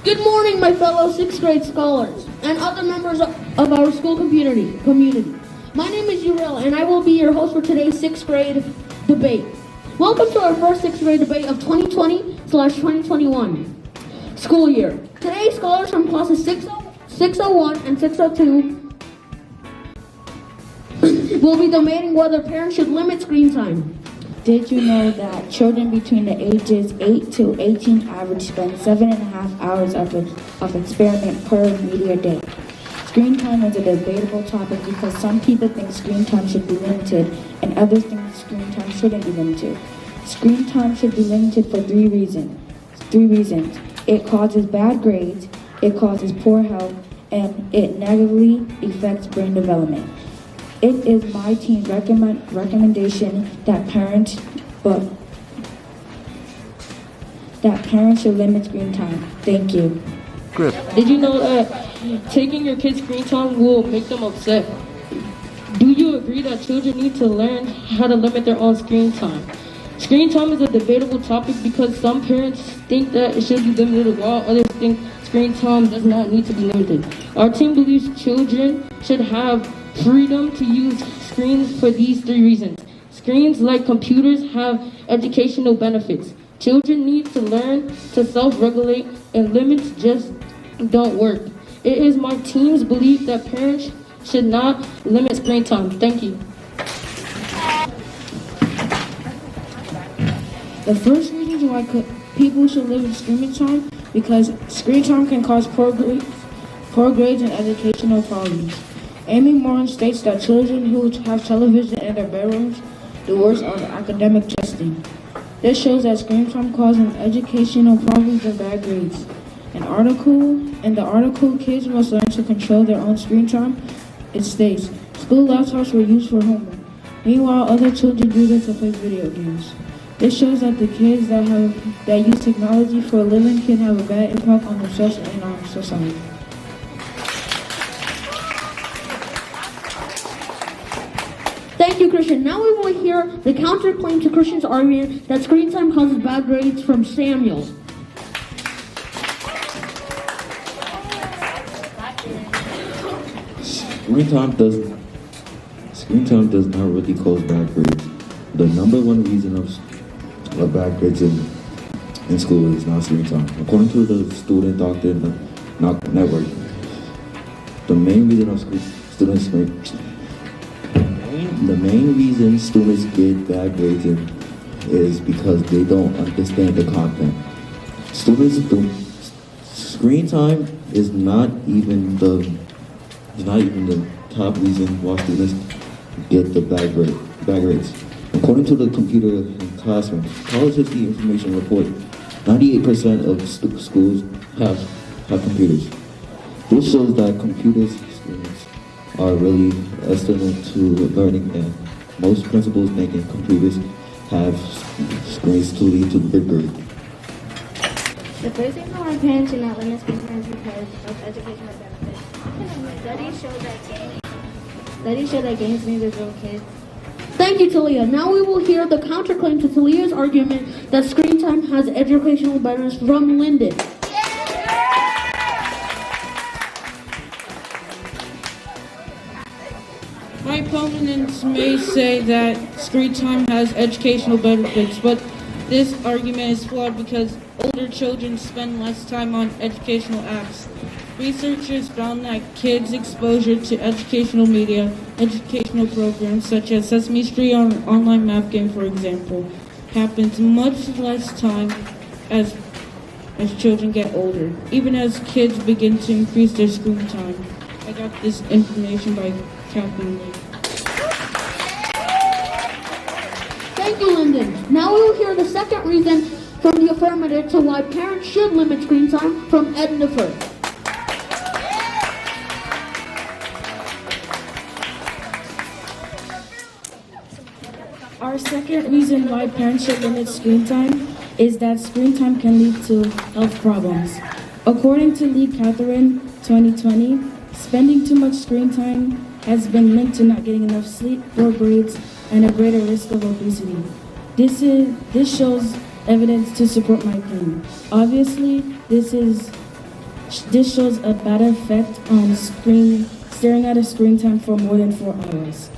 Good morning, my fellow 6th grade scholars and other members of our school community. My name is Uriel, and I will be your host for today's 6th grade debate. Welcome to our first 6th grade debate of 2020/2021 school year. Today, scholars from classes 601 and 602 will be debating whether parents should limit screen time. Did you know that children between the ages 8 to 18 average spend 7.5 hours of experiment per media day? Screen time is a debatable topic because some people think screen time should be limited and others think screen time shouldn't be limited. Screen time should be limited for three reasons. It causes bad grades, it causes poor health, and it negatively affects brain development. It is my team's recommendation that parents should limit screen time. Thank you. Did you know that taking your kids' screen time will make them upset? Do you agree that children need to learn how to limit their own screen time? Screen time is a debatable topic because some parents think that it should be limited while others think screen time does not need to be limited. Our team believes children should have freedom to use screens for these three reasons. Screens, like computers, have educational benefits. Children need to learn to self-regulate, and limits just don't work. It is my team's belief that parents should not limit screen time. Thank you. The first reason why people should limit screen time because screen time can cause poor grades and educational problems. Amy Moran states that children who have television in their bedrooms do worse on academic testing. This shows that screen time causes educational problems and bad grades. In the article, kids must learn to control their own screen time. It states, school laptops were used for homework. Meanwhile, other children use it to play video games. This shows that the kids that use technology for a living can have a bad impact on themselves and on society. Thank you, Christian. Now we will hear the counterclaim to Christian's argument that screen time causes bad grades from Samuel. Screen time does not really cause bad grades. The number one reason of bad grades in school is not screen time. According to the Student Doctor Network, the main reason students get bad grades is because they don't understand the content. Screen time is not even the top reason why students get the bad grades. According to the Computer in Classroom College History Information Report, 98% of schools have computers. This shows that computer screens are really external to learning, and most principals thinking computers have screens to lead to good grade. The first reason why parents should not limit screen time is because of educational benefits. Studies show that games may reveal kids. Thank you, Talia. Now we will hear the counterclaim to Talia's argument that screen time has educational benefits from Lyndon. My opponents may say that screen time has educational benefits, but this argument is flawed because older children spend less time on educational apps. Researchers found that kids' exposure to educational media, educational programs such as Sesame Street or an online math game, for example, happens much less time as children get older, even as kids begin to increase their screen time. I got this information by Captain Lee. Thank you, Lyndon. Now we will hear the second reason from the affirmative to why parents should limit screen time from Edna first. Our second reason why parents should limit screen time is that screen time can lead to health problems. According to Lee Catherine 2020, spending too much screen time has been linked to not getting enough sleep, poor grades, and a greater risk of obesity. This shows evidence to support my claim. Obviously, this is This shows a bad effect on staring at a screen time for more than 4 hours.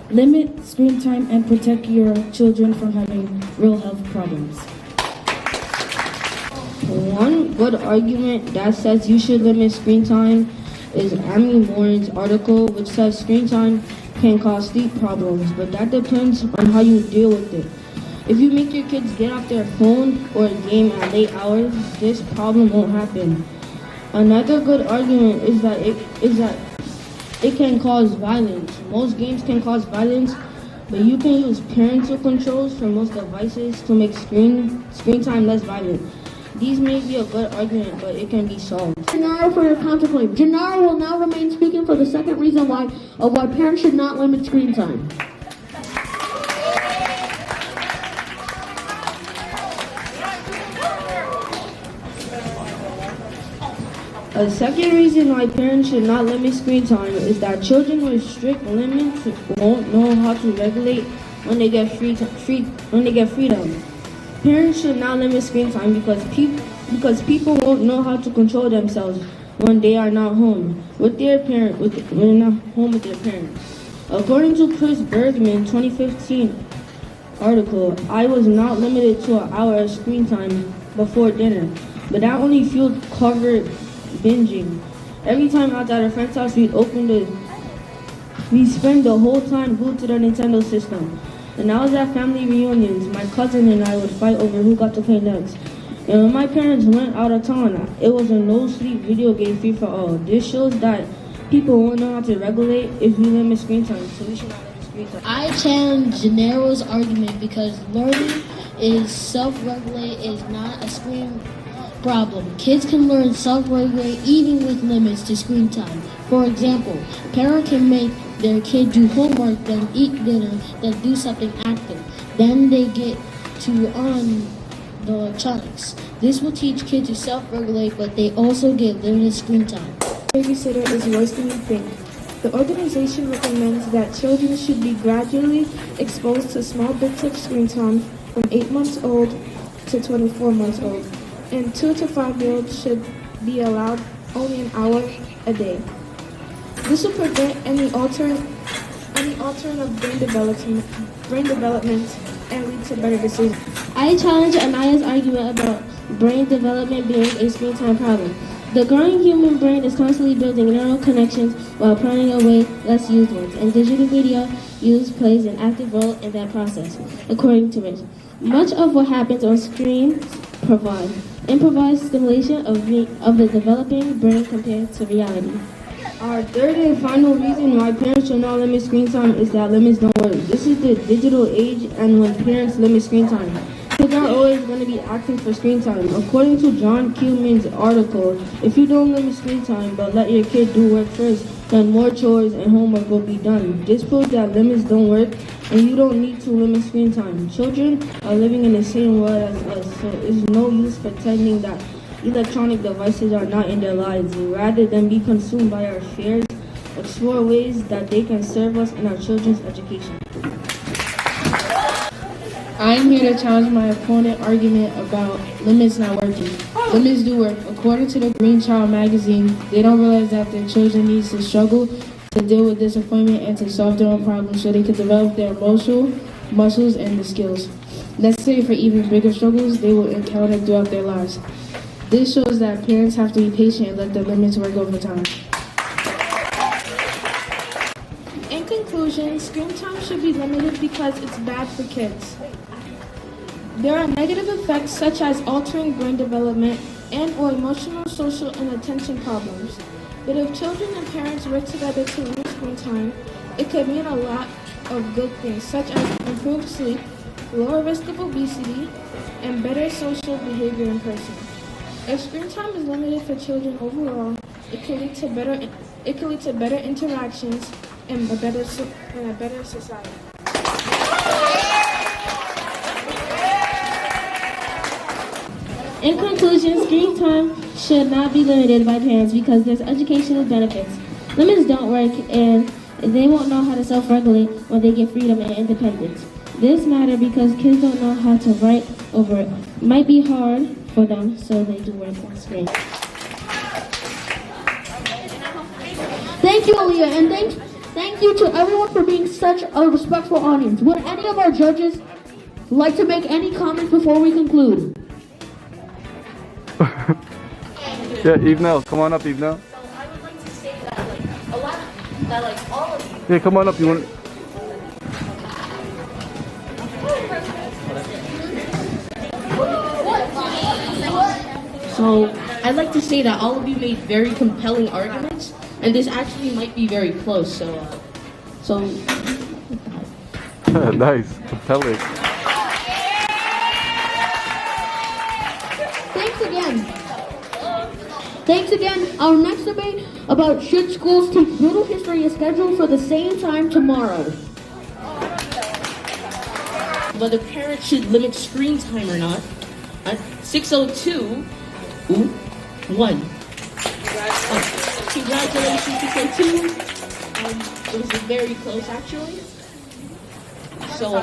Limit screen time and protect your children from having real health problems. One good argument that says you should limit screen time is Amy Morin's article, which says screen time can cause sleep problems, but that depends on how you deal with it. If you make your kids get off their phone or game at late hours, this problem won't happen. Another good argument is that it can cause violence. Most games can cause violence, but you can use parental controls for most devices to make screen time less violent. These may be a good argument, but it can be solved. Gennaro for your counterclaim. Gennaro will now remain speaking for the second reason why parents should not limit screen time. A second reason why parents should not limit screen time is that children with strict limits won't know how to regulate when they get freedom. Parents should not limit screen time because people won't know how to control themselves when they are not home with their parents. According to Chris Bergman 2015 article, I was not limited to an hour of screen time before dinner, but that only fueled covert binging. Every time out at a friend's house, we'd spend the whole time glued to the Nintendo system. And I was at family reunions, my cousin and I would fight over who got to play next. And when my parents went out of town, it was a no-sleep video game free for all. This shows that people won't know how to regulate if we limit screen time, so we should not limit screen time. I challenge Gennaro's argument because learning is self-regulate is not a screen problem. Kids can learn self-regulate even with limits to screen time. For example, a parent can make their kid do homework, then eat dinner, then do something active. Then they get to on the electronics. This will teach kids to self-regulate, but they also get limited screen time. Babysitter is worse than you think. The organization recommends that children should be gradually exposed to small bits of screen time from 8 months old to 24 months old, and 2 to 5-year-olds should be allowed only an hour a day. This will prevent any altering of brain development and lead to better decisions. I challenge Anaya's argument about brain development being a screen time problem. The growing human brain is constantly building neural connections while pruning away less used ones, and digital media use plays an active role in that process, according to Rich. Much of what happens on screens provide improvised stimulation of the developing brain compared to reality. Our third and final reason why parents should not limit screen time is that limits don't work. This is the digital age, and when parents limit screen time, kids are always going to be asking for screen time. According to John Kuhlman's article, if you don't limit screen time but let your kid do work first, then more chores and homework will be done. This proves that limits don't work, and you don't need to limit screen time. Children are living in the same world as us, so it's no use pretending that electronic devices are not in their lives. Rather than be consumed by our fears, explore ways that they can serve us in our children's education. I am here to challenge my opponent argument about limits not working. Limits do work. According to the Green Child magazine, they don't realize that their children need to struggle to deal with disappointment and to solve their own problems so they can develop their emotional muscles and the skills necessary for even bigger struggles they will encounter throughout their lives. This shows that parents have to be patient and let the limits work over time. In conclusion, screen time should be limited because it's bad for kids. There are negative effects such as altering brain development and or emotional, social, and attention problems. But if children and parents work together to limit screen time, it could mean a lot of good things such as improved sleep, lower risk of obesity, and better social behavior in person. If screen time is limited for children overall, it can lead to better interactions and a better society. In conclusion, screen time should not be limited by parents because there's educational benefits. Limits don't work and they won't know how to self-regulate when they get freedom and independence. This matters because kids don't know how to write over it. Might be hard for them, so they do work on screen. Thank you, Aaliyah, and thank you to everyone for being such a respectful audience. Would any of our judges like to make any comments before we conclude? Yeah, Evenel, come on up, Evenel. So I would like to say that a lot that all of you. Yeah, come on up. You want? So I'd like to say that all of you made very compelling arguments, and this actually might be very close. So Nice, compelling. Thanks again. Our next debate about should schools teach brutal history is scheduled for the same time tomorrow. whether parents should limit screen time or not. 6:02. Ooh, 1. Congratulations, 6:02. It was very close, actually. So.